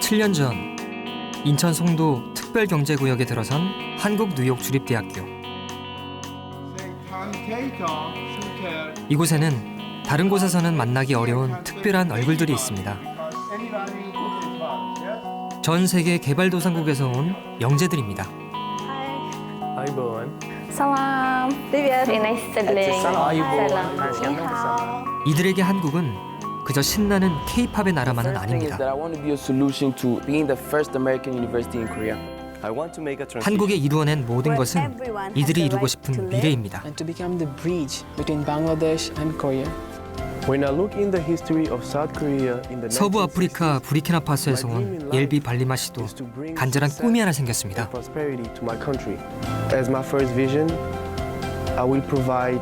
7년 전 인천 송도 특별경제구역에 들어선 한국 뉴욕 주립대학교. 이곳에는 다른 곳에서는 만나기 어려운 특별한 얼굴들이 있습니다. 전 세계 개발도상국에서 온 영재들입니다. Hi, Bowen. Salam. Привет. Nice sibling. 이들에게 한국은 그저 신나는 K-팝의 나라만은 아닙니다. 한국에 이루어낸 모든 것은 이들이 이루고 싶은 미래입니다. And to become the bridge between Bangladesh and Korea. When I look in the history of South Korea in the 서부 아프리카 부르키나파소에서 온 옐비 발리마 씨도 간절한 꿈이 하나 생겼습니다. prosperity to my country. As my first vision, I will provide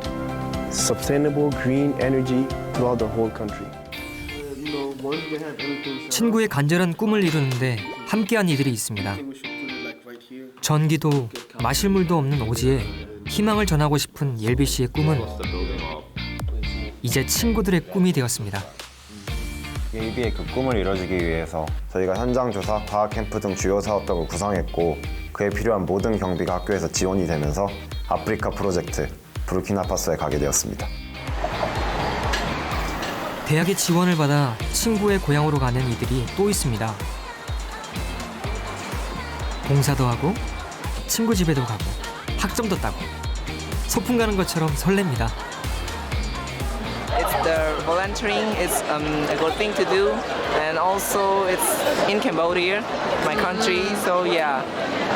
sustainable green energy throughout the whole country. 친구의 간절한 꿈을 이루는데 함께한 이들이 있습니다. 전기도 마실 물도 없는 오지에 희망을 전하고 싶은 옐비 씨의 꿈은 이제 친구들의 꿈이 되었습니다. 옐비의 그 꿈을 이뤄주기 위해서 저희가 현장 조사, 과학 캠프 등 주요 사업 등을 구성했고 그에 필요한 모든 경비가 학교에서 지원이 되면서 아프리카 프로젝트 부르키나파소에 가게 되었습니다. 대학의 지원을 받아 친구의 고향으로 가는 이들이 또 있습니다. 봉사도 하고 친구 집에도 가고 학점도 따고 소풍 가는 것처럼 설렙니다. It's the volunteering is a good thing to do, and also it's in Cambodia, my country. So yeah,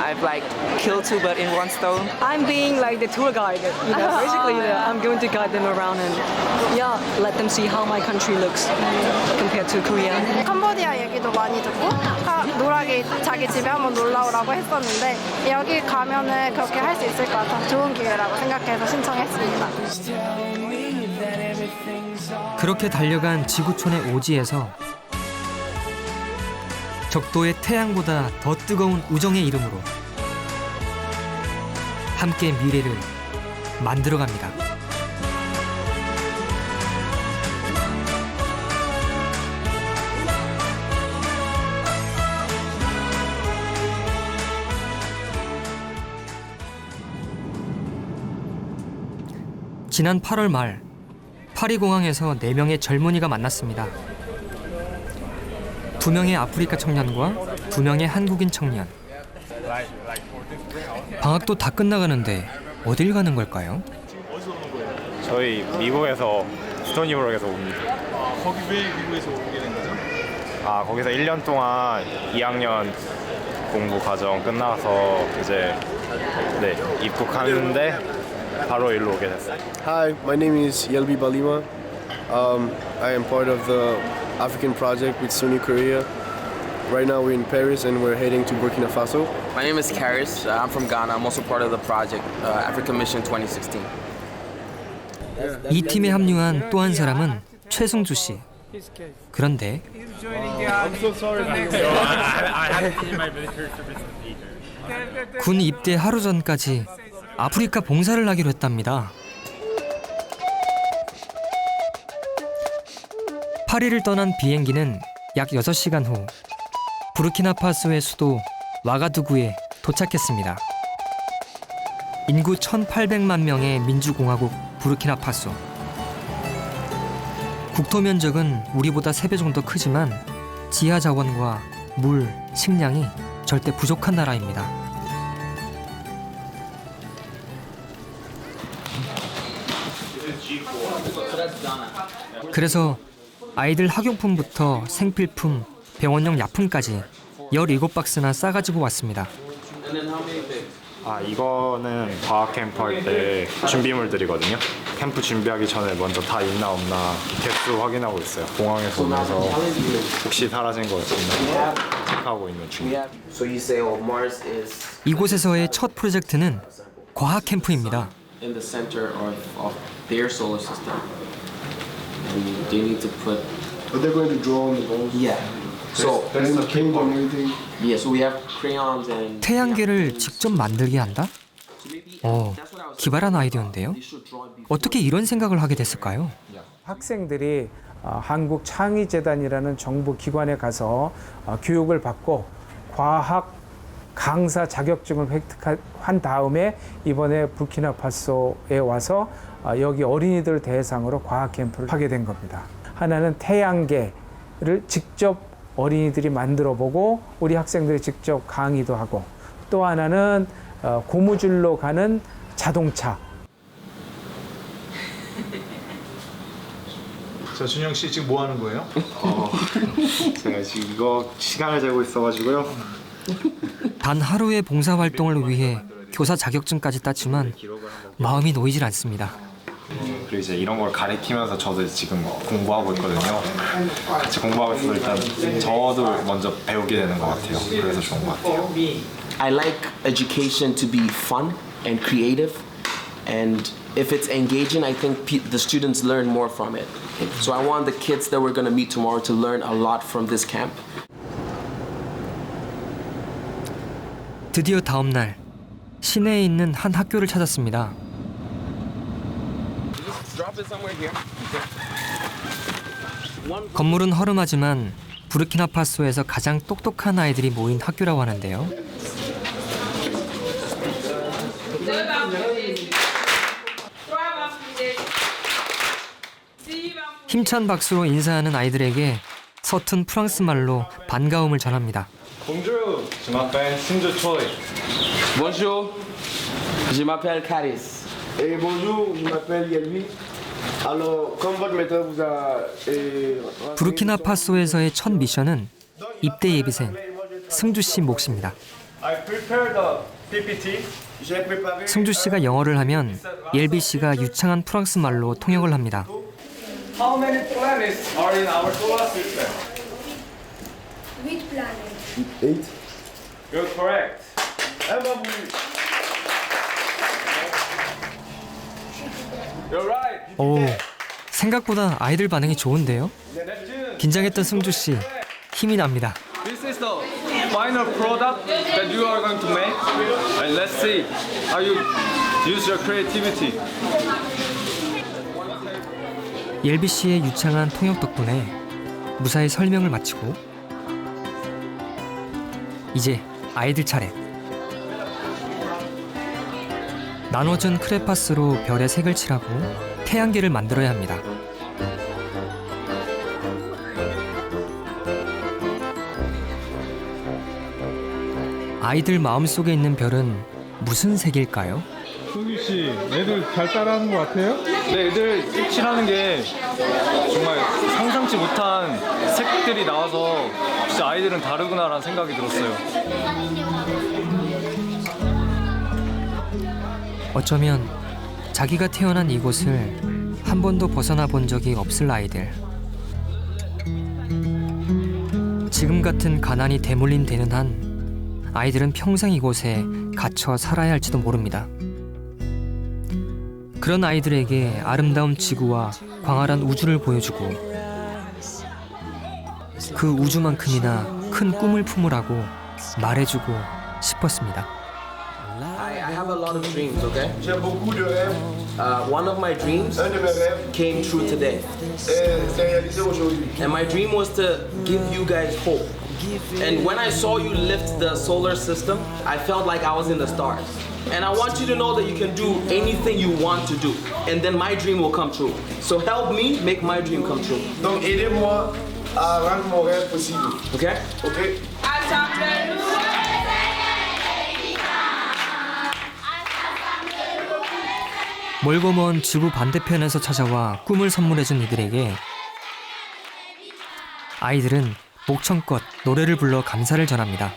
I've like killed two birds in one stone. I'm being like the tour guide, you know. Basically, I'm going to guide them around and yeah, let them see how my country looks compared to Korea. 캄보디아 얘기도 많이 듣고 노락이 자기 집에 한번 놀러 오라고 했었는데 여기 가면은 그렇게 할 수 있을 것 같아서 좋은 기회라고 생각해서 신청했습니다. 그렇게 달려간 지구촌의 오지에서 적도의 태양보다 더 뜨거운 우정의 이름으로 함께 미래를 만들어갑니다. 지난 8월 말 파리공항에서 4명의 젊은이가 만났습니다. 2명의 아프리카 청년과 2명의 한국인 청년. 방학도 다 끝나가는데 어딜 가는 걸까요? 저희 미국에서 스토니브룩에서 옵니다. 거기 왜 미국에서 오게 된 거죠? 거기서 1년 동안 2학년 공부 과정 끝나서 이제 입국하는데 바로 일로 오게 됐어요. Hi, my name is Yelbi Balima. I am part of the African project with SUNY Korea. Right now we're in Paris and we're heading to Burkina Faso. My name is Karis. I'm from Ghana. I'm also part of the project African Mission 2016. 이 팀에 합류한 또 한 사람은 최승주 씨. 그런데 I'm so sorry. 군 입대 하루 전까지 아프리카 봉사를 하기로 했답니다. 파리를 떠난 비행기는 약 6시간 후 부르키나파소의 수도 와가두구에 도착했습니다. 인구 1,800만 명의 민주공화국 부르키나파소. 국토 면적은 우리보다 3배 정도 크지만 지하 자원과 물, 식량이 절대 부족한 나라입니다. 그래서 아이들 학용품부터 생필품, 병원용 약품까지 17박스나 싸가지고 왔습니다. 이거는 과학 캠프 할 때 준비물들이거든요. 캠프 준비하기 전에 먼저 다 있나 없나 개수 확인하고 있어요. 공항에서 오면서 혹시 사라진 거 있나 체크하고 있는 중이에요. So you say, oh, Mars is 이곳에서의 첫 프로젝트는 과학 캠프입니다. in the center of their solar system, and they need to put. But they're going to draw on the balls. Yeah. So And paint and everything. yeah, so we have crayons and. 태양계를 직접 만들게 한다? 기발한 아이디어인데요. 어떻게 이런 생각을 하게 됐을까요? 학생들이 한국창의재단이라는 정부 기관에 가서 교육을 받고 과학 강사 자격증을 획득한 다음에 이번에 부르키나파소에 와서 여기 어린이들 대상으로 과학 캠프를 하게 된 겁니다. 하나는 태양계를 직접 어린이들이 만들어 보고 우리 학생들이 직접 강의도 하고, 또 하나는 고무줄로 가는 자동차. 자, 준영 씨 지금 뭐 하는 거예요? 제가 지금 이거 시간을 재고 있어가지고요. 단 하루의 봉사활동을 위해 교사 자격증까지 땄지만 마음이 놓이질 않습니다. 그리고 이제 이런 걸 가리키면서 저도 지금 공부하고 있거든요. 같이 공부하고 있어서 일단 저도 먼저 배우게 되는 것 같아요. 그래서 좋은 것 같아요. I like education to be fun and creative, and if it's engaging, I think the students learn more from it. So I want the kids that we're going to meet tomorrow to learn a lot from this camp. 드디어 다음 날 시내에 있는 한 학교를 찾았습니다. 건물은 허름하지만 부르키나파소에서 가장 똑똑한 아이들이 모인 학교라고 하는데요. 힘찬 박수로 인사하는 아이들에게 서툰 프랑스 말로 반가움을 전합니다. Bonjour, je m'appelle Sinjo Choi. Bonjour, je m'appelle Caris. Et bonjour, je m'appelle Yelvi. Alors, comme votre maître vous a... 부르키나파소에서의 첫 미션은 입대 예비생 승주 씨 몫입니다. I prepared a PPT. 승주 씨가 영어를 하면 옐비 씨가 유창한 프랑스 말로 통역을 합니다. How many planets are in our solar system? 8 planets. 8. You're correct. You're right. 오, 생각보다 아이들 반응이 좋은데요? 긴장했던 승주 씨 힘이 납니다. This is the final product that you are going to make, and let's see how you use your creativity. 옐비 씨의 유창한 통역 덕분에 무사히 설명을 마치고 이제 아이들 차례. 나눠준 크레파스로 별의 색을 칠하고 태양계를 만들어야 합니다. 아이들 마음속에 있는 별은 무슨 색일까요? 승규 씨, 애들 잘 따라하는 것 같아요? 네, 애들 색칠하는 게 정말 상상치 못한 색들이 나와서 진짜 아이들은 다르구나라는 생각이 들었어요. 어쩌면 자기가 태어난 이곳을 한 번도 벗어나 본 적이 없을 아이들. 지금 같은 가난이 대물림 되는 한 아이들은 평생 이곳에 갇혀 살아야 할지도 모릅니다. 그런 아이들에게 아름다운 지구와 광활한 우주를 보여주고 그 우주만큼이나 큰 꿈을 품으라고 말해주고 싶었습니다. I have a lot of dreams, okay? One of my dreams came true today. And my dream was to give you guys hope. And when I saw you lift the solar system, I felt like I was in the stars. And I want you to know that you can do anything you want to do. And then my dream will come true. So help me make my dream come true. Donc, aidez-moi à rendre mon rêve possible. Okay? OK? 멀고 먼 지구 반대편에서 찾아와 꿈을 선물해준 이들에게 아이들은 목청껏 노래를 불러 감사를 전합니다.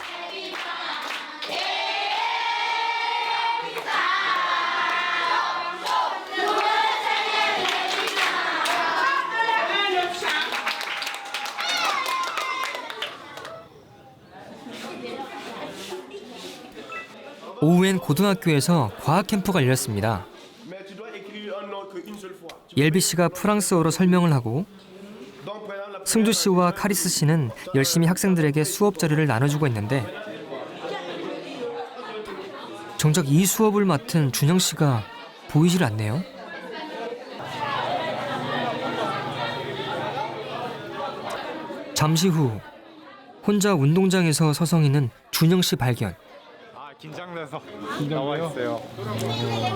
오후엔 고등학교에서 과학 캠프가 열렸습니다. 옐비 씨가 프랑스어로 설명을 하고 승주 씨와 카리스 씨는 열심히 학생들에게 수업 자료를 나눠주고 있는데 정작 이 수업을 맡은 준영 씨가 보이질 않네요. 잠시 후 혼자 운동장에서 서성이는 준영 씨 발견. 아 긴장돼서 나와 있어요.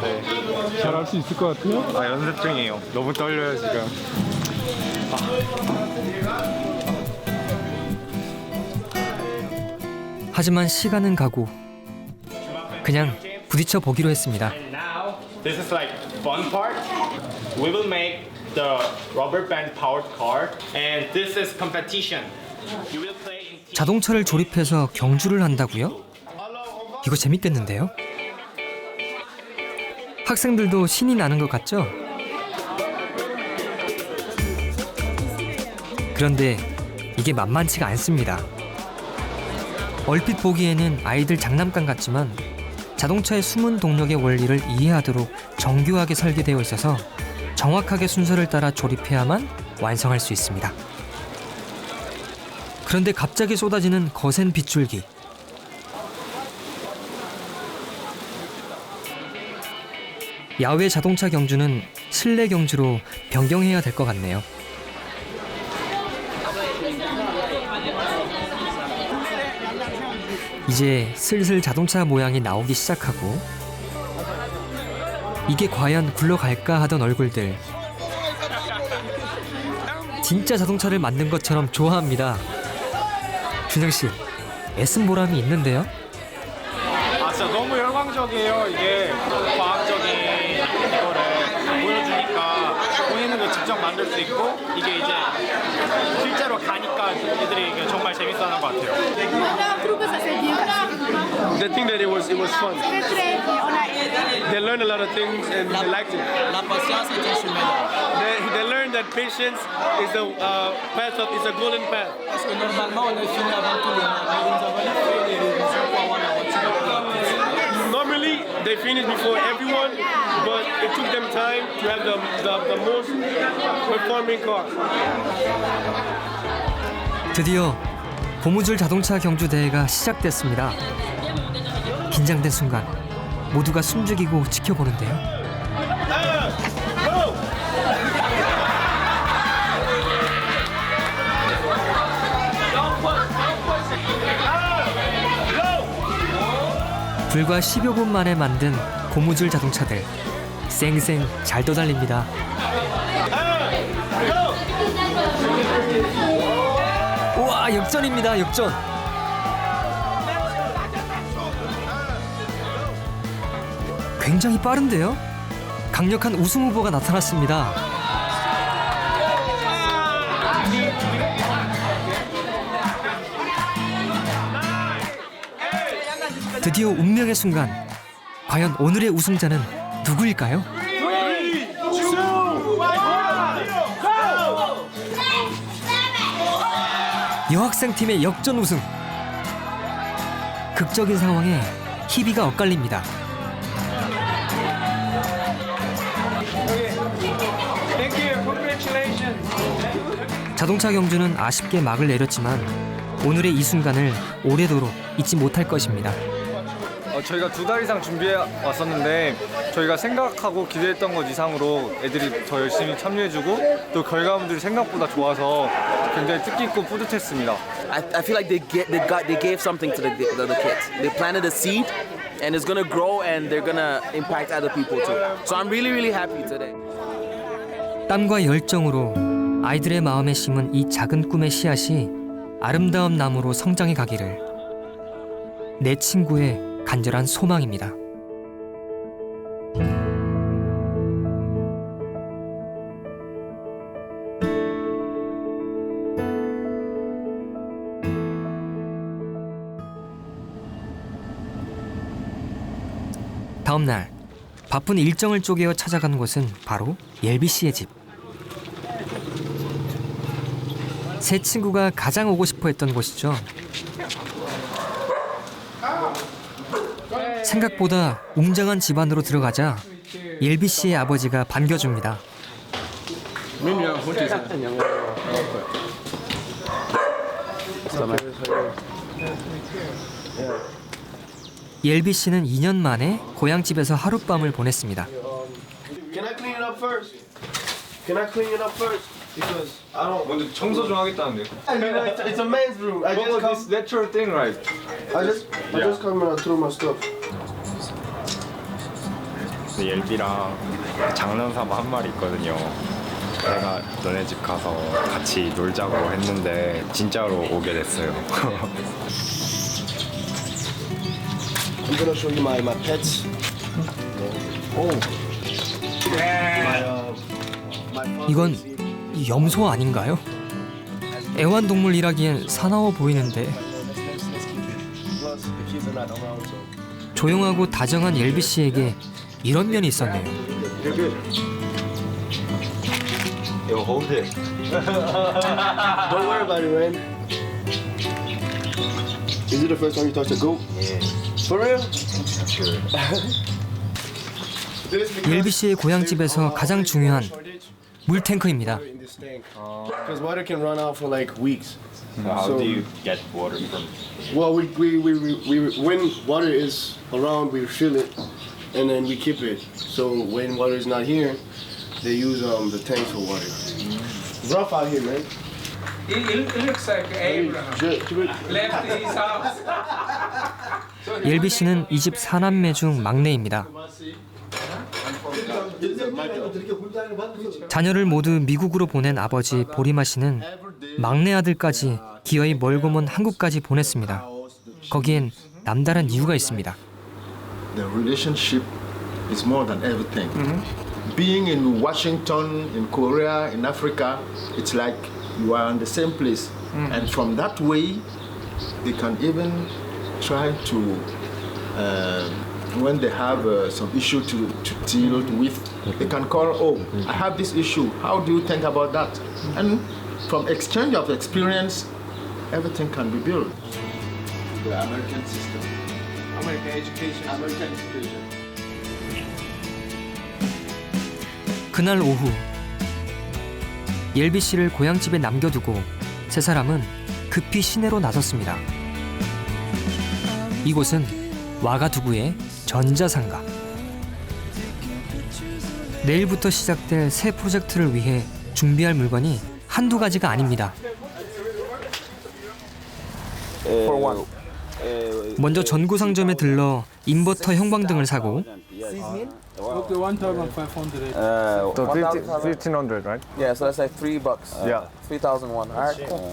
네. 잘할 수 있을 것 같아요? 아 연습 중이에요. 너무 떨려요 지금. 하지만 시간은 가고 그냥 부딪혀 보기로 했습니다. Now this is like fun part. We will make the rubber band powered car, and this is competition. You will play in team. 자동차를 조립해서 경주를 한다고요? 이거 재밌겠는데요? 학생들도 신이 나는 것 같죠? 그런데 이게 만만치가 않습니다. 얼핏 보기에는 아이들 장난감 같지만 자동차의 숨은 동력의 원리를 이해하도록 정교하게 설계되어 있어서 정확하게 순서를 따라 조립해야만 완성할 수 있습니다. 그런데 갑자기 쏟아지는 거센 빗줄기. 야외 자동차 경주는 실내 경주로 변경해야 될 것 같네요. 이제 슬슬 자동차 모양이 나오기 시작하고 이게 과연 굴러갈까 하던 얼굴들. 진짜 자동차를 만든 것처럼 좋아합니다. 준영 씨, 애쓴 보람이 있는데요? 아 진짜 너무 열광적이에요. 이게 과학적인 이거를 보여주니까 본인도 직접 만들 수 있고 이게 이제 실제로 가니까 애들이 이게 정말 재밌어하는 것 같아요. They think that it was fun. They learned a lot of things and they liked it. They learned that patience is the path of is a golden path. Normally they finish before everyone, but it took them time to have the most performing car. 드디어 고무줄 자동차 경주 대회가 시작됐습니다. 긴장된 순간 모두가 숨죽이고 지켜보는데요. 불과 10여 분 만에 만든 고무줄 자동차들 쌩쌩 잘 떠달립니다. 우와, 역전입니다. 역전. 굉장히 빠른데요? 강력한 우승 후보가 나타났습니다. 드디어 운명의 순간. 과연 오늘의 우승자는 누구일까요? 여학생 팀의 역전 우승. 극적인 상황에 희비가 엇갈립니다. 자동차 경주는 아쉽게 막을 내렸지만 오늘의 이 순간을 오래도록 잊지 못할 것입니다. 저희가 2달 이상 준비해 왔었는데 저희가 생각하고 기대했던 것 이상으로 애들이 더 열심히 참여해주고 또 결과물들이 생각보다 좋아서 굉장히 뜻깊고 뿌듯했습니다. I feel like they gave something to the kids. They planted a seed, and it's gonna grow, and they're gonna impact other people too. So I'm really happy today. 땀과 열정으로 아이들의 마음에 심은 이 작은 꿈의 씨앗이 아름다운 나무로 성장해 가기를. 내 친구의 간절한 소망입니다. 다음 날 바쁜 일정을 쪼개어 찾아간 곳은 바로 옐비 씨의 집. 새 친구가 가장 오고 싶어 했던 곳이죠. 생각보다 웅장한 집 안으로 들어가자 옐비 씨의 아버지가 반겨줍니다. 옐비 씨는 2년 만에 고향집에서 하룻밤을 보냈습니다. Can I clean it up first? Can I clean it up first? because I don't. 먼저 청소 좀 하겠다는데요. You know, it's a man's room. I just come. This natural thing, right? I just come and throw my stuff. 옐비랑 장난삼아 한 말이 있거든요. 내가 너네 집 가서 같이 놀자고 했는데 진짜로 오게 됐어요. I'm gonna show you my pets. 이건 염소 아닌가요? 애완동물이라기엔 사나워 보이는데. Plus, the kids are not around, so. 조용하고 다정한 옐비 씨에게 이런 면이 있었네요. You're good. Yo, hold it. Don't worry about it, man. Is it the first time you touched a goat? Yeah. For real? Sure. 옐비 씨의 고향집에서 가장 중요한 물탱크입니다. Because water can run out for like weeks. How do you get water from? Well, we when water is around, we refill it, and then we keep it. So when water is not here, they use the tanks for water. It's rough out here, man. It looks like Abraham left his house. 옐비 씨는 이 집 4남매 중 막내입니다. 자녀를 모두 미국으로 보낸 아버지 보리마 씨는 막내 아들까지 기어이 멀고 먼 한국까지 보냈습니다. 거기엔 남다른 이유가 있습니다. The relationship is more than everything. Being in Washington, in Korea, in Africa, it's like you are in the same place. And from that way, they can even try to, when they have some issue to deal with, they can call, oh, I have this issue. How do you think about that? And from exchange of experience, everything can be built. The American system. American education. 그날 오후 옐비 씨를 고향집에 남겨두고 세 사람은 급히 시내로 나섰습니다. 이곳은 와가두구의 전자상가. 내일부터 시작될 새 프로젝트를 위해 준비할 물건이 한두 가지가 아닙니다. 먼저 전구상점에 들러 인버터 형광등을 사고 Okay, 1,500. So 1,500, right? Yeah, so that's like $3. Yeah. 3,001. Alright, cool.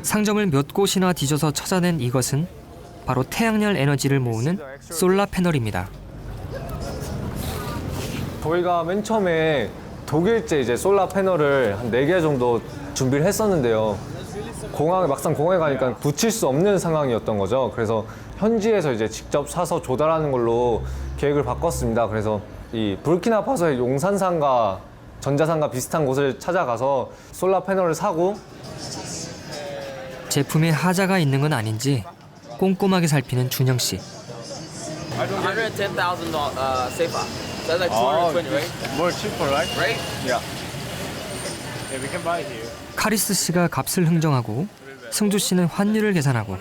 상점을 몇 곳이나 뒤져서 찾아낸 이것은 바로 태양열 에너지를 모으는 솔라 패널입니다. 저희가 맨 처음에 독일제 이제 솔라 패널을 한 4개 정도 준비를 했었는데요. 막상 공항에 가니까 붙일 수 없는 상황이었던 거죠. 그래서 현지에서 이제 직접 사서 조달하는 걸로 계획을 바꿨습니다. 그래서 이 부르키나파소의 용산상가, 전자상가 비슷한 곳을 찾아가서 솔라 패널을 사고 제품에 하자가 있는 건 아닌지 꼼꼼하게 살피는 준영 씨. $110,000 SEPA. So that's like 220, right? More cheaper, right? Right? Yeah. Yeah, we can buy here. 카리스 씨가 값을 흥정하고 승주 씨는 환율을 계산하고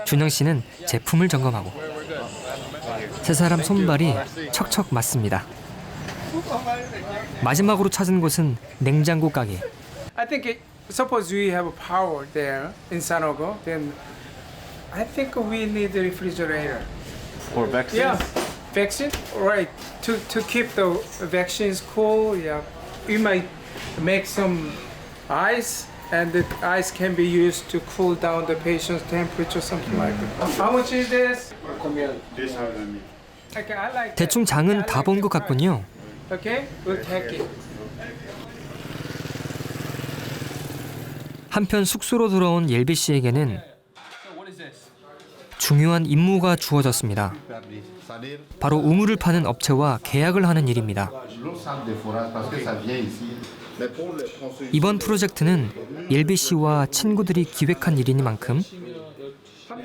준영 씨는 제품을 점검하고 세 사람 손발이 척척 맞습니다. 마지막으로 찾은 곳은 냉장고 가게. I think suppose we have power there in Sanogo, then I think we need a refrigerator. For vaccines? Yeah, vaccine, right? To keep the vaccines cool. Yeah, we might make some ice, and the ice can be used to cool down the patient's temperature, something like that. How much is this? Okay, I like. 대충 장은 다 본 것 같군요. Okay, we'll take it. 한편 숙소로 돌아온 옐비 씨에게는 중요한 임무가 주어졌습니다. 바로 우물을 파는 업체와 계약을 하는 일입니다. 이번 프로젝트는 옐비 씨와 친구들이 기획한 일이니만큼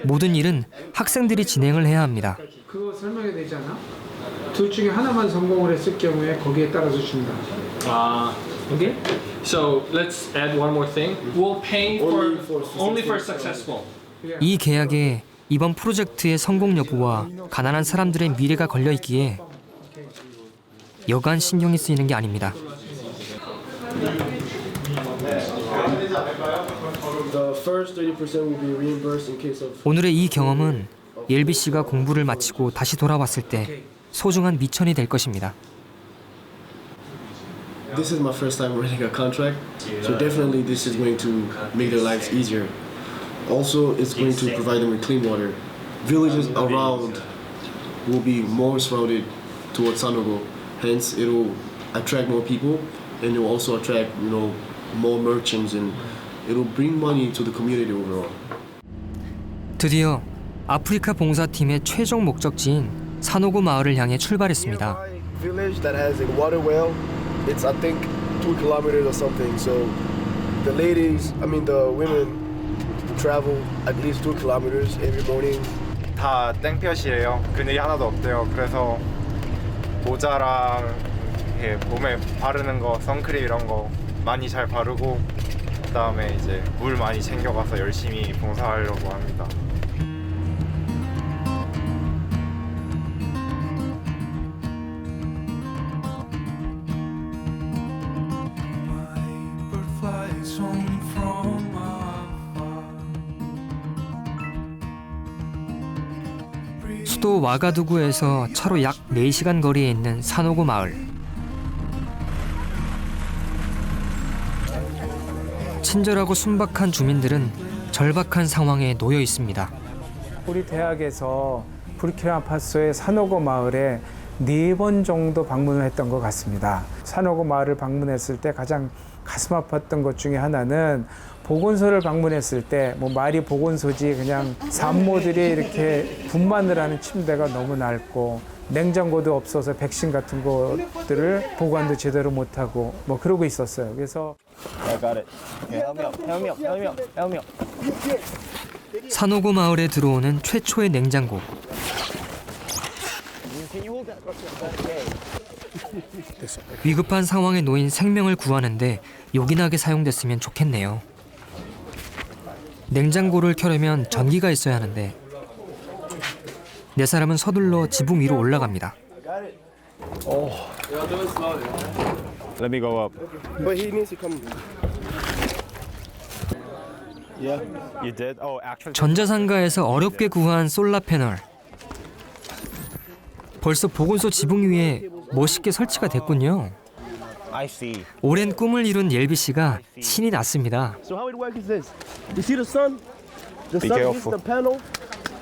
모든 일은 학생들이 진행을 해야 합니다. 그거 설명해야 되잖아. 둘 중에 하나만 성공을 했을 경우에 거기에 따라서 준다. Okay. So let's add one more thing. We'll pay only for successful. 이 계약에 이번 프로젝트의 성공 여부와 가난한 사람들의 미래가 걸려 있기에 여간 신경이 쓰이는 게 아닙니다. The first 30% will be reimbursed in case of 오늘의 이 경험은 옐비 씨가 공부를 마치고 다시 돌아왔을 때 소중한 미천이 될 것입니다. This is my first time running a contract, so definitely this is going to make their lives easier. Also, it's going to provide them with clean water. Villages around will be more surrounded towards Sanogo, hence it will attract more people, and it will also attract, more merchants, and it will bring money to the community overall. 드디어 아프리카 봉사팀의 최종 목적지인 사노고 마을을 향해 출발했습니다. Village that has a water well, it's I think 2 kilometers or something. So the women travel at least 2 kilometers every morning. 다 땡볕이에요. 그늘이 하나도 없대요. 그래서 모자랑 몸에 바르는 거, 선크림 이런 거 많이 잘 바르고 그다음에 이제 물 많이 챙겨가서 열심히 봉사하려고 합니다. 수도 와가두구에서 차로 약 4시간 거리에 있는 사노고 마을. 친절하고 순박한 주민들은 절박한 상황에 놓여 있습니다. 우리 대학에서 부르키나파소의 사노고 마을에 4번 정도 방문을 했던 것 같습니다. 사노고 마을을 방문했을 때 가장 가슴 아팠던 것 중에 하나는 보건소를 방문했을 때 말이 보건소지 그냥 산모들이 이렇게 분만을 하는 침대가 너무 넓고 냉장고도 없어서 백신 같은 것들을 보관도 제대로 못하고 그러고 있었어요. 그래서 사노고 마을에 들어오는 최초의 냉장고. 위급한 상황에 놓인 생명을 구하는데 요긴하게 사용됐으면 좋겠네요. 냉장고를 켜려면 전기가 있어야 하는데 4사람은 서둘러 지붕 위로 올라갑니다. Let me go up. But he needs to come. Yeah. You did? Oh, actually. 전자상가에서 어렵게 구한 솔라 패널. 벌써 보건소 지붕 위에 멋있게 설치가 됐군요. I see. 오랜 꿈을 이룬 옐비 씨가 신이 났습니다. So how it works is this. You see the sun? The Be sun careful. hits the panel.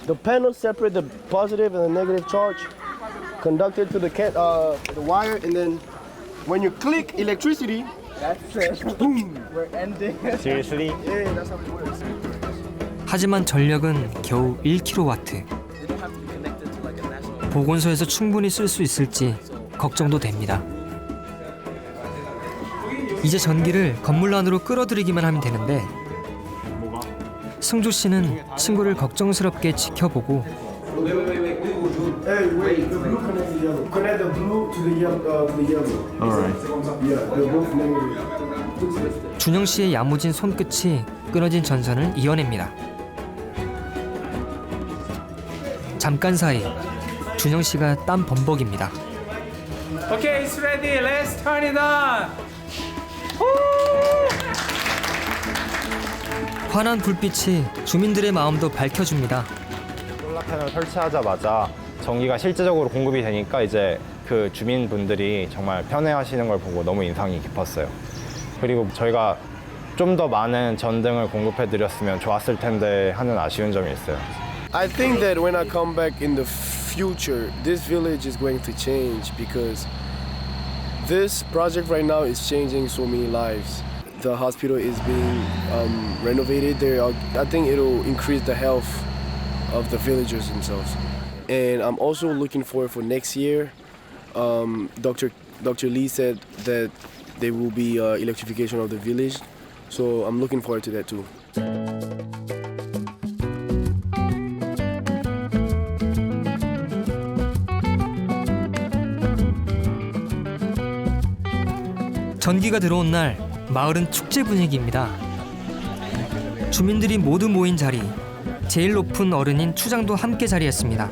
The panel separate the positive and the negative charge, conducted to the wire, and then when you click electricity, that's it. Boom. We're ending. Seriously? Yeah, that's how it works. 하지만 전력은 겨우 1kW. 보건소에서 충분히 쓸 수 있을지 걱정도 됩니다. 이제 전기를 건물 안으로 끌어들이기만 하면 되는데 승조 씨는 친구를 걱정스럽게 지켜보고 Hey, wait, the blue connects to the yellow. Connect the blue to the yellow. All right. Yeah, they're both negative. 준영 씨의 야무진 손끝이 끊어진 전선을 이어냅니다. 잠깐 사이 준영 씨가 땀 범벅입니다. Okay, it's ready. Let's turn it on. 환한 불빛이 주민들의 마음도 밝혀줍니다. 솔라 패널 설치하자마자 전기가 실제적으로 공급이 되니까 이제 그 주민분들이 정말 편해하시는 걸 보고 너무 인상이 깊었어요. 그리고 저희가 좀 더 많은 전등을 공급해 드렸으면 좋았을 텐데 하는 아쉬운 점이 있어요. I think that when I come back in the future, this village is going to change because this project right now is changing so many lives. The hospital is being renovated. I think it'll increase the health of the villagers themselves. And I'm also looking forward for next year. Dr. Lee said that there will be electrification of the village. So I'm looking forward to that too. 전기가 들어온 날 마을은 축제 분위기입니다. 주민들이 모두 모인 자리, 제일 높은 어른인 추장도 함께 자리했습니다.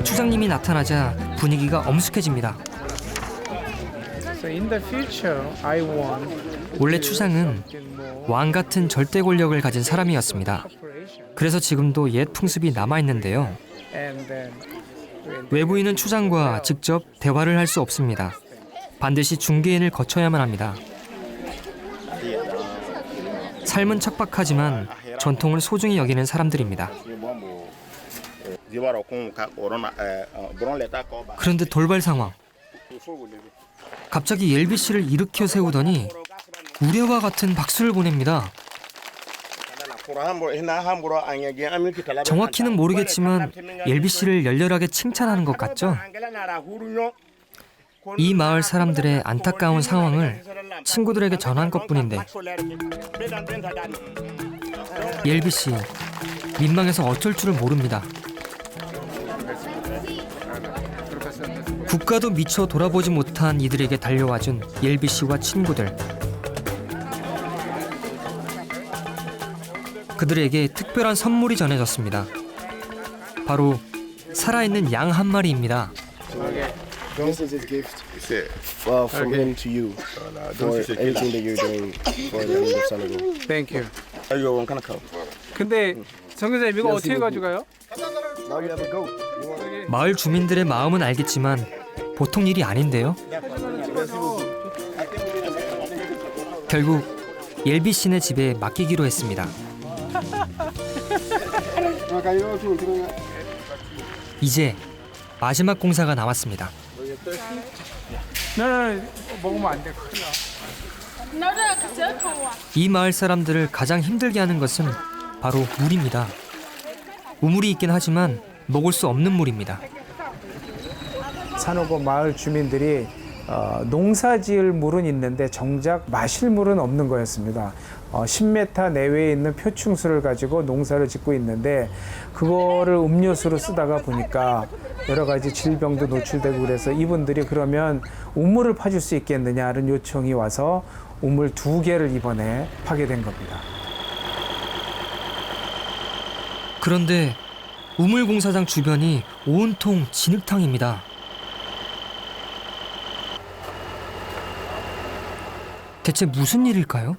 추장님이 나타나자 분위기가 엄숙해집니다. So in the future, I want 원래 추장은 왕 같은 절대 권력을 가진 사람이었습니다. 그래서 지금도 옛 풍습이 남아 있는데요. and then 외부인은 추장과 직접 대화를 할 수 없습니다. 반드시 중개인을 거쳐야만 합니다. 삶은 척박하지만 전통을 소중히 여기는 사람들입니다. 그런데 돌발 상황. 갑자기 옐비 씨를 일으켜 세우더니 우레와 같은 박수를 보냅니다. 정확히는 모르겠지만 옐비 씨를 열렬하게 칭찬하는 것 같죠? 이 마을 사람들의 안타까운 상황을 친구들에게 전한 것뿐인데 옐비 씨 민망해서 어쩔 줄을 모릅니다. 국가도 미처 돌아보지 못한 이들에게 달려와준 옐비 씨와 친구들. 그들에게 특별한 선물이 전해졌습니다. 바로 살아있는 양 한 마리입니다. This is his gift from him to you for everything that you're doing for the land of Senegal. Thank you. 근데 정교사님 이거 어떻게 가져가요? Now you have a goat. 마을 주민들의 마음은 알겠지만 보통 일이 아닌데요. 결국 옐비 씨네 집에 맡기기로 했습니다. 이제 마지막 공사가 남았습니다. 나는 먹으면 안 돼. 큰일 나. 이 마을 사람들을 가장 힘들게 하는 것은 바로 물입니다. 우물이 있긴 하지만 먹을 수 없는 물입니다. 산호고 마을 주민들이 농사지을 물은 있는데 정작 마실 물은 없는 거였습니다. 10m 내외에 있는 표충수를 가지고 농사를 짓고 있는데 그거를 음료수로 쓰다가 보니까 여러 가지 질병도 노출되고 그래서 이분들이 그러면 우물을 파줄 수 있겠느냐는 요청이 와서 우물 2개를 이번에 파게 된 겁니다. 그런데 우물 공사장 주변이 온통 진흙탕입니다. 대체 무슨 일일까요?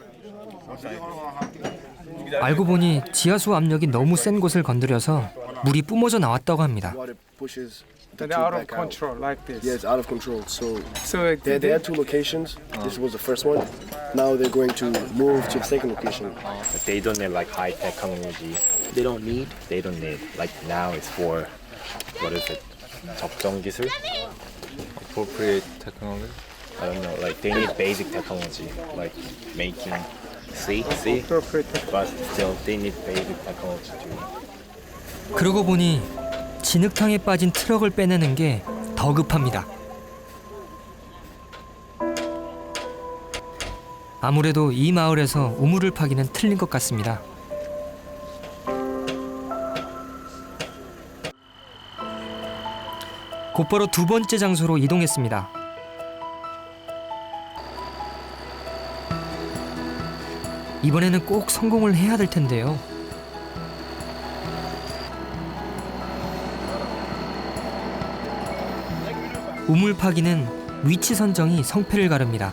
알고 보니 지하수 압력이 너무 센 곳을 건드려서 물이 뿜어져 나왔다고 합니다. Water pushes the They're tube out of back out. control like this. Yeah, it's out of control. So So they had 2 locations. This was the first one. Now they're going to move to the second location. They don't need like high technology. They don't need. They don't need like now it's for what is it? 적정 기술? Appropriate technology. I don't know. Like they need basic technology like making see, but still they need basic technology too. 그러고 보니 진흙탕에 빠진 트럭을 빼내는 게 더 급합니다. 아무래도 이 마을에서 우물을 파기는 틀린 것 같습니다. 곧바로 2번째 장소로 이동했습니다. 이번에는 꼭 성공을 해야 될 텐데요. 우물 파기는 위치 선정이 성패를 가릅니다.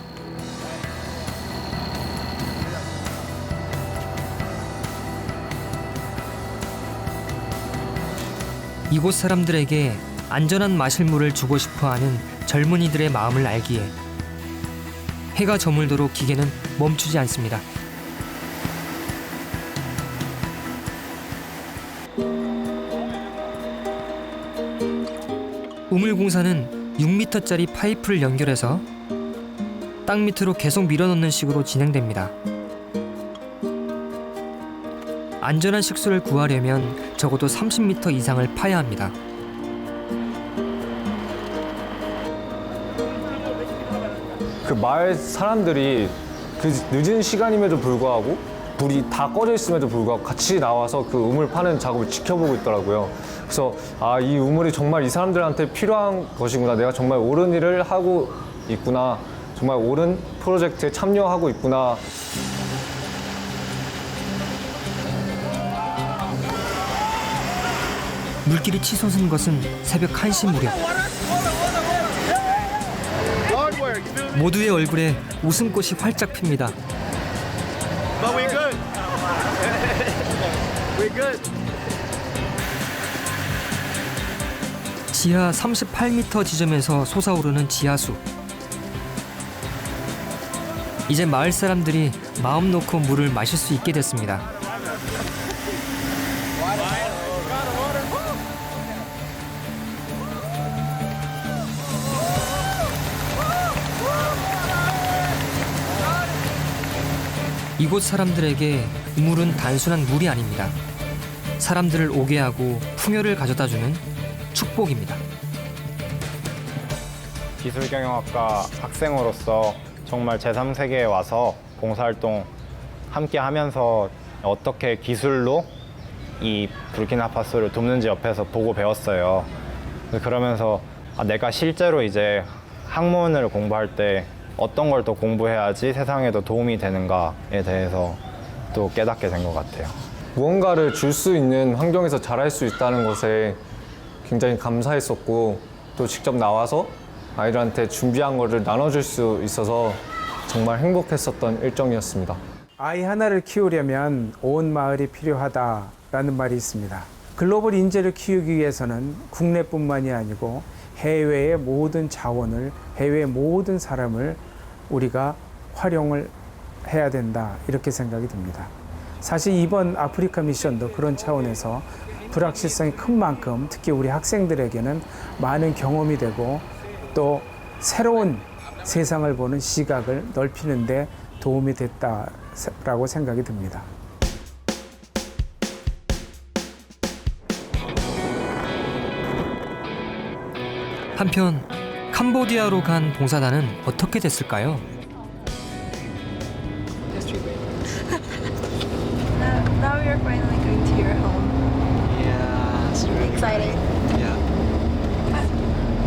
이곳 사람들에게 안전한 마실 물을 주고 싶어하는 젊은이들의 마음을 알기에 해가 저물도록 기계는 멈추지 않습니다. 우물 공사는 6m짜리 파이프를 연결해서 땅 밑으로 계속 밀어넣는 식으로 진행됩니다. 안전한 식수를 구하려면 적어도 30m 이상을 파야 합니다. 그 마을 사람들이 그 늦은 시간임에도 불구하고 불이 다 꺼져 있음에도 불구하고 같이 나와서 그 우물 파는 작업을 지켜보고 있더라고요. 그래서 아, 이 우물이 정말 이 사람들한테 필요한 것이구나. 내가 정말 옳은 일을 하고 있구나. 정말 옳은 프로젝트에 참여하고 있구나. 물길이 치솟은 것은 새벽 1시 무렵. 모두의 얼굴에 웃음꽃이 활짝 핍니다. But we're good. We're good. 지하 38m 지점에서 솟아오르는 지하수. 이제 마을 사람들이 마음 놓고 물을 마실 수 있게 됐습니다. 이곳 사람들에게 물은 단순한 물이 아닙니다. 사람들을 오게 하고 풍요를 가져다주는 축복입니다. 기술경영학과 학생으로서 정말 제3세계에 와서 봉사활동 함께 하면서 어떻게 기술로 이 부르키나파소를 돕는지 옆에서 보고 배웠어요. 그러면서 내가 실제로 이제 학문을 공부할 때 어떤 걸 더 공부해야지 세상에도 도움이 되는가에 대해서 또 깨닫게 된 것 같아요. 무언가를 줄 수 있는 환경에서 잘할 수 있다는 것에 굉장히 감사했었고 또 직접 나와서 아이들한테 준비한 거를 나눠줄 수 있어서 정말 행복했었던 일정이었습니다. 아이 하나를 키우려면 온 마을이 필요하다라는 말이 있습니다. 글로벌 인재를 키우기 위해서는 국내뿐만이 아니고 해외의 모든 자원을, 해외의 모든 사람을 우리가 활용을 해야 된다, 이렇게 생각이 듭니다. 사실 이번 아프리카 미션도 그런 차원에서 불확실성이 큰 만큼 특히 우리 학생들에게는 많은 경험이 되고 또 새로운 세상을 보는 시각을 넓히는 데 도움이 됐다라고 생각이 듭니다. 한편 캄보디아로 간 봉사단은 어떻게 됐을까요? Now we are finally going to your home. Yeah, it's really Excited. Yeah,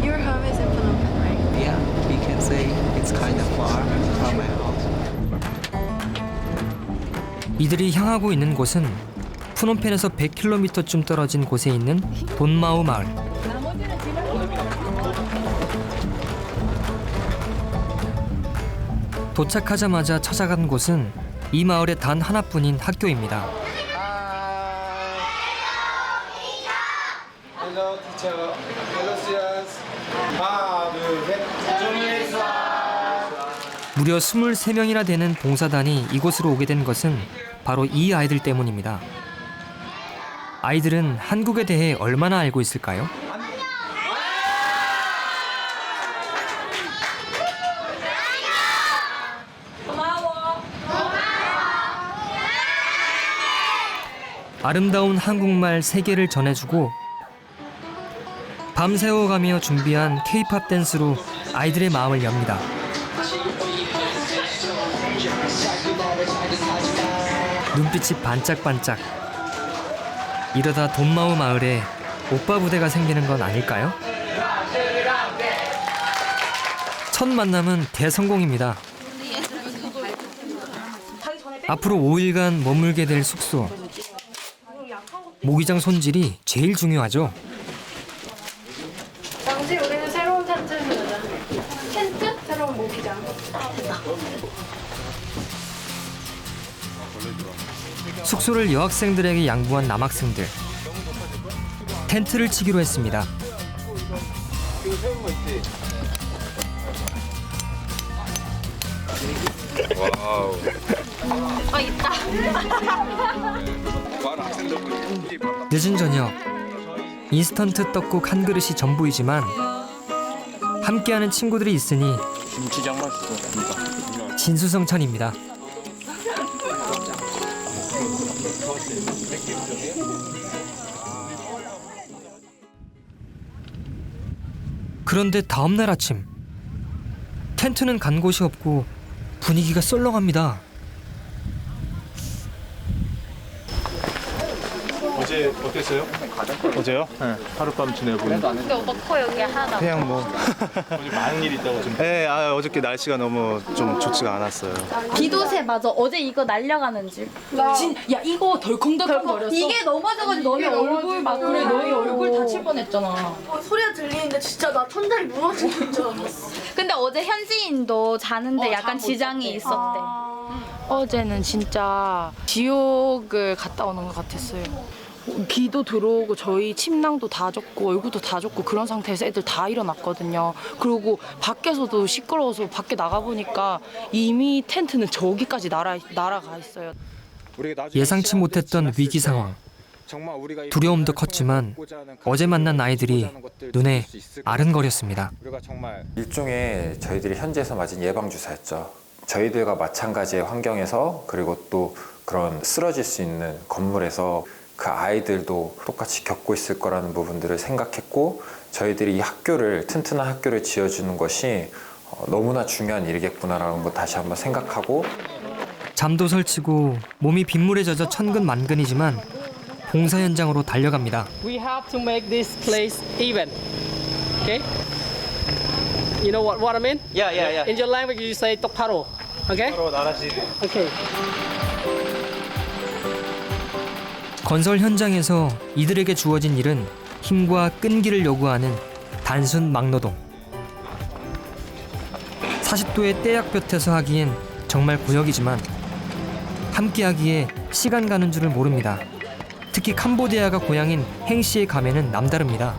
Your home is in Phnom Penh, right? yeah. You can say it's kind of far from my house. 이들이 향하고 있는 곳은 푸놈펜에서 100km쯤 떨어진 곳에 있는 돈마우 마을. 도착하자마자 찾아간 곳은 이 마을의 단 하나뿐인 학교입니다. Hello, teacher. Hello, students. 하나, 둘, 셋. 무려 23명이나 되는 봉사단이 이곳으로 오게 된 것은 바로 이 아이들 때문입니다. 아이들은 한국에 대해 얼마나 알고 있을까요? 아름다운 한국말 3개를 전해주고 밤새워가며 준비한 K-팝 댄스로 아이들의 마음을 엽니다. 눈빛이 반짝반짝. 이러다 돈마우 마을에 오빠 부대가 생기는 건 아닐까요? 첫 만남은 대성공입니다. 앞으로 5일간 머물게 될 숙소. 모기장 손질이 제일 중요하죠. 당시 우리는 새로운 텐트를 쓰자. 텐트? 새로운 모기장. 숙소를 여학생들에게 양보한 남학생들. 텐트를 치기로 했습니다. 와우. 있다. 늦은 저녁. 인스턴트 떡국 한 그릇이 전부이지만 함께하는 친구들이 있으니 김치장 맛있어. 진수성찬입니다. 그런데 다음날 아침 텐트는 간 곳이 없고 분위기가 썰렁합니다. 어제 어땠어요? 어제요? 네. 하룻밤 지내고. 근데 오빠 코 여기 하나. 그냥 뭐 어제 많은 일이 있다고 좀. 네, 어저께 날씨가 너무 좀 좋지가 않았어요. 비도새 맞아. 어제 이거 날려가는 줄. 야 이거 덜컹덜컹거렸어. 이게 넘어져가지고 너네 얼굴 막 그래 너희 얼굴 다칠 뻔했잖아. 소리가 들리는데 진짜 나 천장이 무너지는 줄 알았어. 근데 어제 현지인도 자는데 약간 지장이 있었대. 어제는 진짜 지옥을 갔다 오는 것 같았어요. 기도 들어오고 저희 침낭도 다 젖고 얼굴도 다 젖고 그런 상태에서 애들 다 일어났거든요. 그리고 밖에서도 시끄러워서 밖에 나가보니까 이미 텐트는 저기까지 날아가 있어요. 예상치 못했던 위기 상황. 두려움도 컸지만 어제 만난 아이들이 눈에 아른거렸습니다. 일종의 저희들이 현지에서 맞은 예방주사였죠. 저희들과 마찬가지의 환경에서 그리고 또 그런 쓰러질 수 있는 건물에서 그 아이들도 똑같이 겪고 있을 거라는 부분들을 생각했고 저희들이 이 학교를 튼튼한 학교를 지어주는 것이 너무나 중요한 일이겠구나라는 거 다시 한번 생각하고 잠도 설치고 몸이 빗물에 젖어 천근만근이지만 봉사 현장으로 달려갑니다. We have to make this place even. Okay? You know what I mean? Yeah. In your language, you say 똑바로. Okay? Okay. 건설 현장에서 이들에게 주어진 일은 힘과 끈기를 요구하는 단순 막노동. 40도의 떼약볕에서 하기엔 정말 고역이지만 함께하기에 시간 가는 줄을 모릅니다. 특히 캄보디아가 고향인 행시에 가면은 남다릅니다.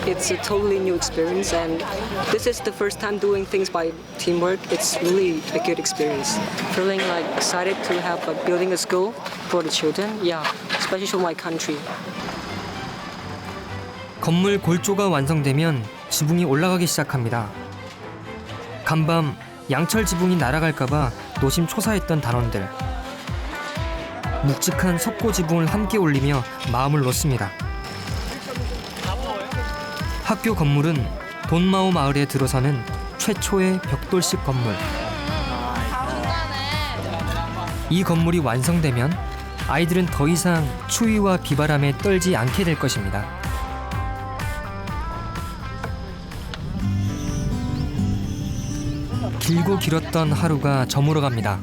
It's a totally new experience, and this is the first time doing things by teamwork. It's really a good experience. Feeling like excited to have building a school for the children. Yeah, especially for my country. 건물 골조가 완성되면 지붕이 올라가기 시작합니다. 간밤 양철 지붕이 날아갈까봐 노심초사했던 단원들. 묵직한 석고 지붕을 함께 올리며 마음을 놓습니다. 학교 건물은 돈마오 마을에 들어서는 최초의 벽돌식 건물. 이 건물이 완성되면 아이들은 더 이상 추위와 비바람에 떨지 않게 될 것입니다. 길고 길었던 하루가 저물어갑니다.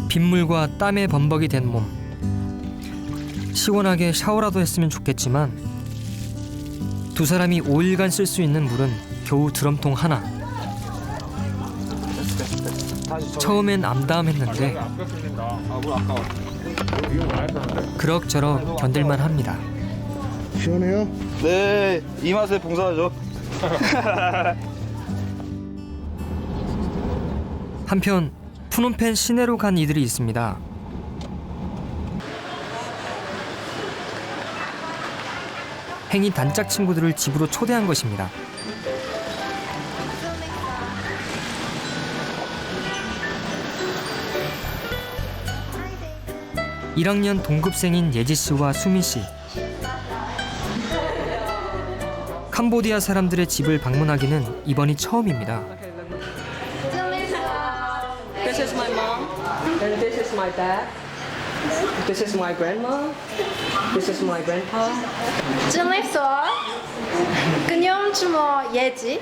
빗물과 땀에 범벅이 된 몸. 시원하게 샤워라도 했으면 좋겠지만 두 사람이 5일간 쓸 수 있는 물은 겨우 드럼통 하나. 처음엔 암담했는데 그럭저럭 견딜만 합니다. 시원해요? 네, 이 맛에 봉사하죠. 한편 푸놈펜 시내로 간 이들이 있습니다. 행이 단짝 친구들을 집으로 초대한 것입니다. (1학년) 동급생인 예지 씨와 수민 씨. 캄보디아 사람들의 집을 방문하기는 이번이 처음입니다. This is my mom, and this is my dad. This is my grandma. This is my grandpa. 쯤에서 그녀 주모 예지.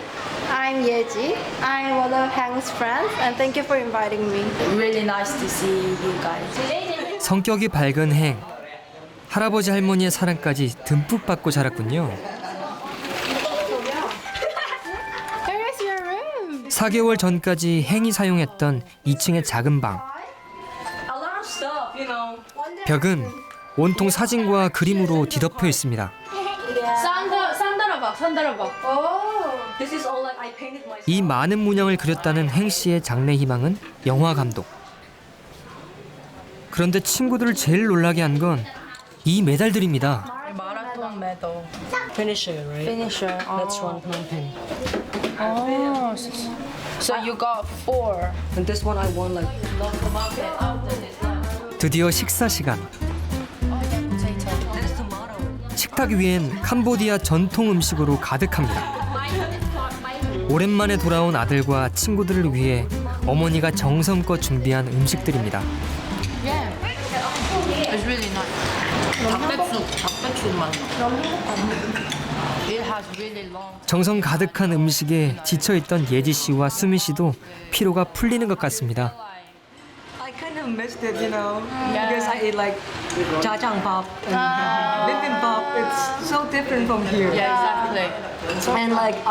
I'm Yeji. I'm one of Hang's friends, and thank you for inviting me. Really nice to see you guys. 성격이 밝은 행. 할아버지 할머니의 사랑까지 듬뿍 받고 자랐군요. 4개월 전까지 행이 사용했던 2층의 작은 방. 벽은 온통 사진과 그림으로 뒤덮여 있습니다. 이 많은 문양을 그렸다는 행 씨의 장래 희망은 영화 감독. 그런데 친구들을 제일 놀라게 한 건 이 메달들입니다. Marathon medal. Finisher, right? Finisher. That's from Phnom Penh. Oh, so you got 4. And this one I won like. 드디어 식사 시간. 식탁 위엔 캄보디아 전통 음식으로 가득합니다. 오랜만에 돌아온 아들과 친구들을 위해 어머니가 정성껏 준비한 음식들입니다. Yeah. It's really nice. 닭백숙 맛. It has really long. 정성 가득한 음식에 지쳐있던 예지 씨와 수미 씨도 피로가 풀리는 것 같습니다. I kind of missed it, you know, because I eat like jajangpap and bibimbap. It's so different from here. Yeah, exactly. And like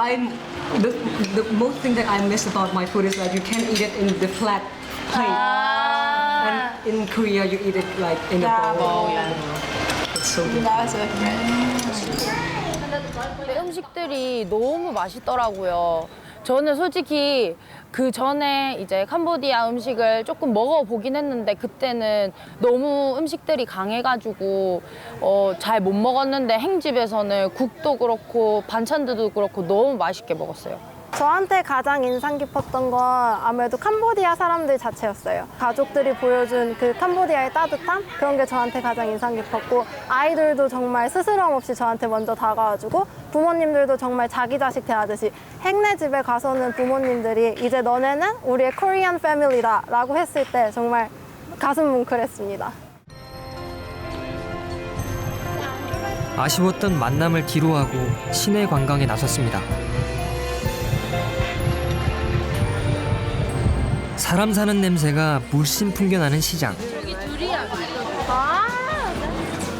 the most thing that I miss about my food is that you can't eat it in the flat plate. And in Korea, you eat it like in a bowl. It's so different. 음식들이 너무 맛있더라고요. 저는 솔직히 그 전에 이제 캄보디아 음식을 조금 먹어보긴 했는데 그때는 너무 음식들이 강해가지고 잘 못 먹었는데 행집에서는 국도 그렇고 반찬들도 그렇고 너무 맛있게 먹었어요. 저한테 가장 인상 깊었던 건 아무래도 캄보디아 사람들 자체였어요. 가족들이 보여준 그 캄보디아의 따뜻함? 그런 게 저한테 가장 인상 깊었고 아이들도 정말 스스럼 없이 저한테 먼저 다가와주고 부모님들도 정말 자기 자식 대하듯이 행내 집에 가서는 부모님들이 이제 너네는 우리의 코리안 패밀리다 라고 했을 때 정말 가슴 뭉클했습니다. 아쉬웠던 만남을 뒤로하고 시내 관광에 나섰습니다. 사람 사는 냄새가 물씬 풍겨나는 시장.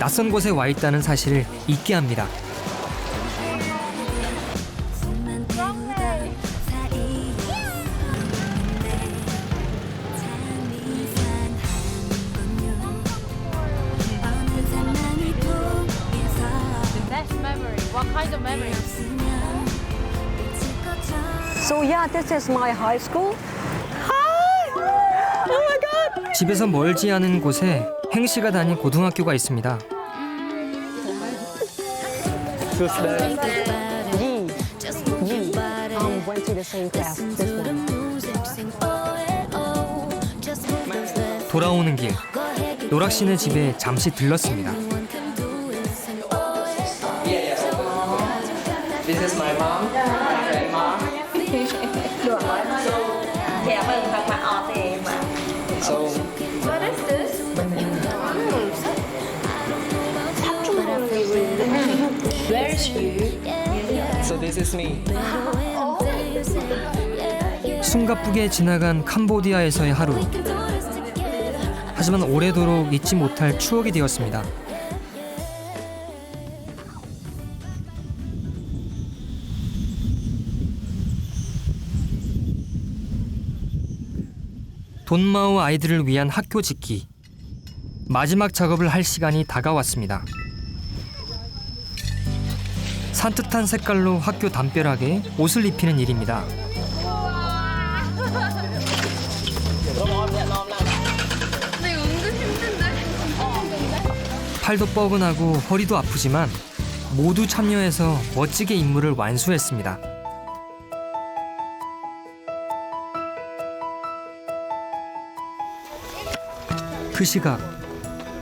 낯선 곳에 와 있다는 사실을 잊게 합니다. What kind of memory? So yeah, this is my high school. 집에서 멀지 않은 곳에 행 씨가 다닌 고등학교가 있습니다. Went to the same class. This one. 돌아오는 길, 노락 씨네 집에 잠시 들렀습니다. This is my mom, my grandma. So What is this? Where is you? so this is me. 숨가쁘게 지나간 캄보디아에서의 하루. 하지만 오래도록 잊지 못할 추억이 되었습니다. 돈마오 아이들을 위한 학교 짓기. 마지막 작업을 할 시간이 다가왔습니다. 산뜻한 색깔로 학교 담벼락에 옷을 입히는 일입니다. 팔도 뻐근하고 허리도 아프지만 모두 참여해서 멋지게 임무를 완수했습니다. 그 시각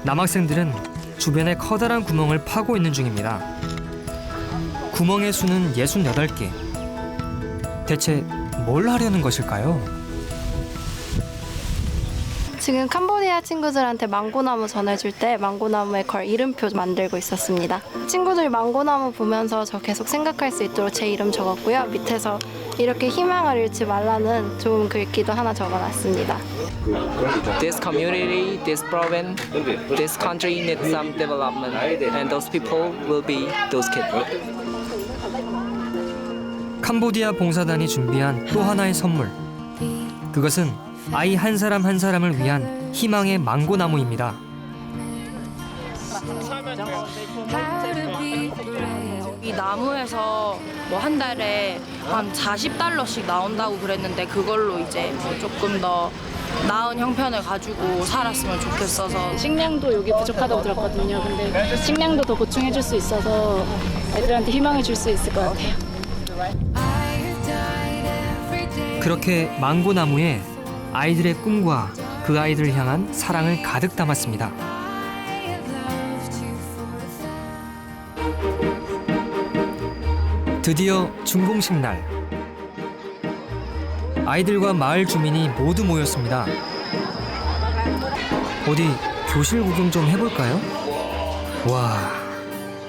남학생들은 주변에 커다란 구멍을 파고 있는 중입니다. 구멍의 수는 68개. 대체 뭘 하려는 것일까요? 지금 캄보디아 친구들한테 망고나무 전해줄 때 망고나무에 걸 이름표 만들고 있었습니다. 친구들이 망고나무 보면서 저 계속 생각할 수 있도록 제 이름 적었고요. 밑에서 이렇게 희망을 잃지 말라는 좋은 글귀도 하나 적어놨습니다. This community, this province, this country needs some development, and those people will be those kids. 캄보디아 봉사단이 준비한 또 하나의 선물. 그것은 아이 한 사람 한 사람을 위한 희망의 망고나무입니다. 이 나무에서 뭐 한 달에 한 40달러씩 나온다고 그랬는데 그걸로 이제 뭐 조금 더 나은 형편을 가지고 살았으면 좋겠어서. 식량도 여기 부족하다고 들었거든요. 근데 식량도 더 보충해줄 수 있어서 애들한테 희망을 줄 수 있을 것 같아요. 그렇게 망고나무에 아이들의 꿈과 그 아이들을 향한 사랑을 가득 담았습니다. 드디어 준공식 날. 아이들과 마을 주민이 모두 모였습니다. 어디 교실 구경 좀 해볼까요? 와,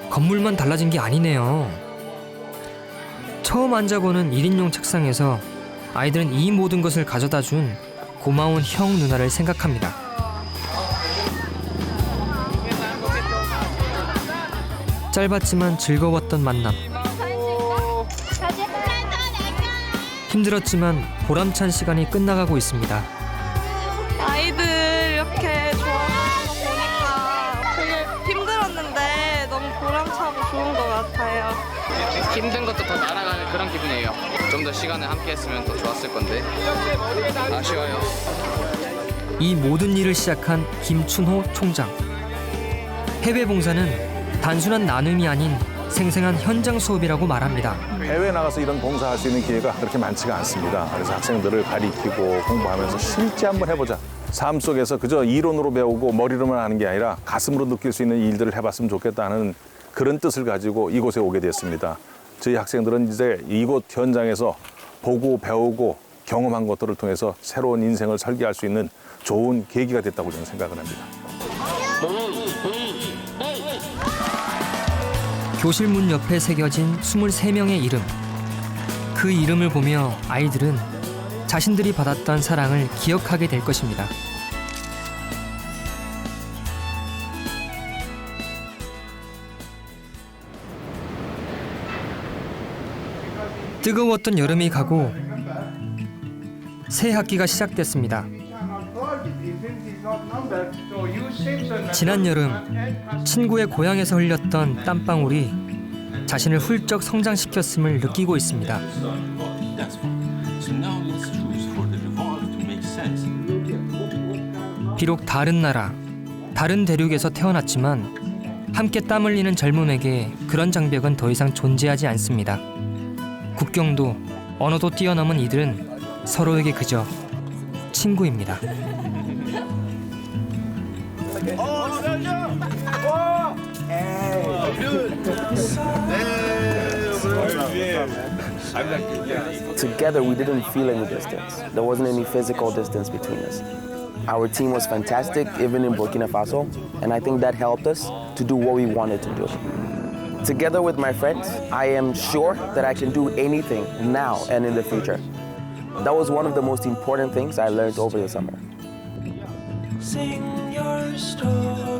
건물만 달라진 게 아니네요. 처음 앉아보는 1인용 책상에서 아이들은 이 모든 것을 가져다 준 고마운 형 누나를 생각합니다. 짧았지만 즐거웠던 만남. 힘들었지만 보람찬 시간이 끝나가고 있습니다. 아이들 이렇게 좋아하는 거 보니까 되게 힘들었는데 너무 보람차고 좋은 것 같아요. 힘든 것도 더 날아가는 그런 기분이에요. 좀 더 시간을 함께 했으면 더 좋았을 건데 아쉬워요. 이 모든 일을 시작한 김춘호 총장. 해외 봉사는 단순한 나눔이 아닌 생생한 현장 수업이라고 말합니다. 해외에 나가서 이런 봉사할 수 있는 기회가 그렇게 많지가 않습니다. 그래서 학생들을 가리키고 공부하면서 실제 한번 해보자. 삶 속에서 그저 이론으로 배우고 머리로만 하는 게 아니라 가슴으로 느낄 수 있는 일들을 해봤으면 좋겠다는 그런 뜻을 가지고 이곳에 오게 됐습니다. 저희 학생들은 이제 이곳 현장에서 보고 배우고 경험한 것들을 통해서 새로운 인생을 설계할 수 있는 좋은 계기가 됐다고 저는 생각을 합니다. 교실 문 옆에 새겨진 23명의 이름. 그 이름을 보며 아이들은 자신들이 받았던 사랑을 기억하게 될 것입니다. 뜨거웠던 여름이 가고 새 학기가 시작됐습니다. 지난 여름 친구의 고향에서 흘렸던 땀방울이 자신을 훌쩍 성장시켰음을 느끼고 있습니다. 비록 다른 나라, 다른 대륙에서 태어났지만 함께 땀 흘리는 젊음에게 그런 장벽은 더 이상 존재하지 않습니다. 국경도 언어도 뛰어넘은 이들은 서로에게 그저 친구입니다. Together, we didn't feel any distance. There wasn't any physical distance between us. Our team was fantastic, even in Burkina Faso, and I think that helped us to do what we wanted to do. Together with my friends, I am sure that I can do anything now and in the future. That was one of the most important things I learned over the summer. Sing your story.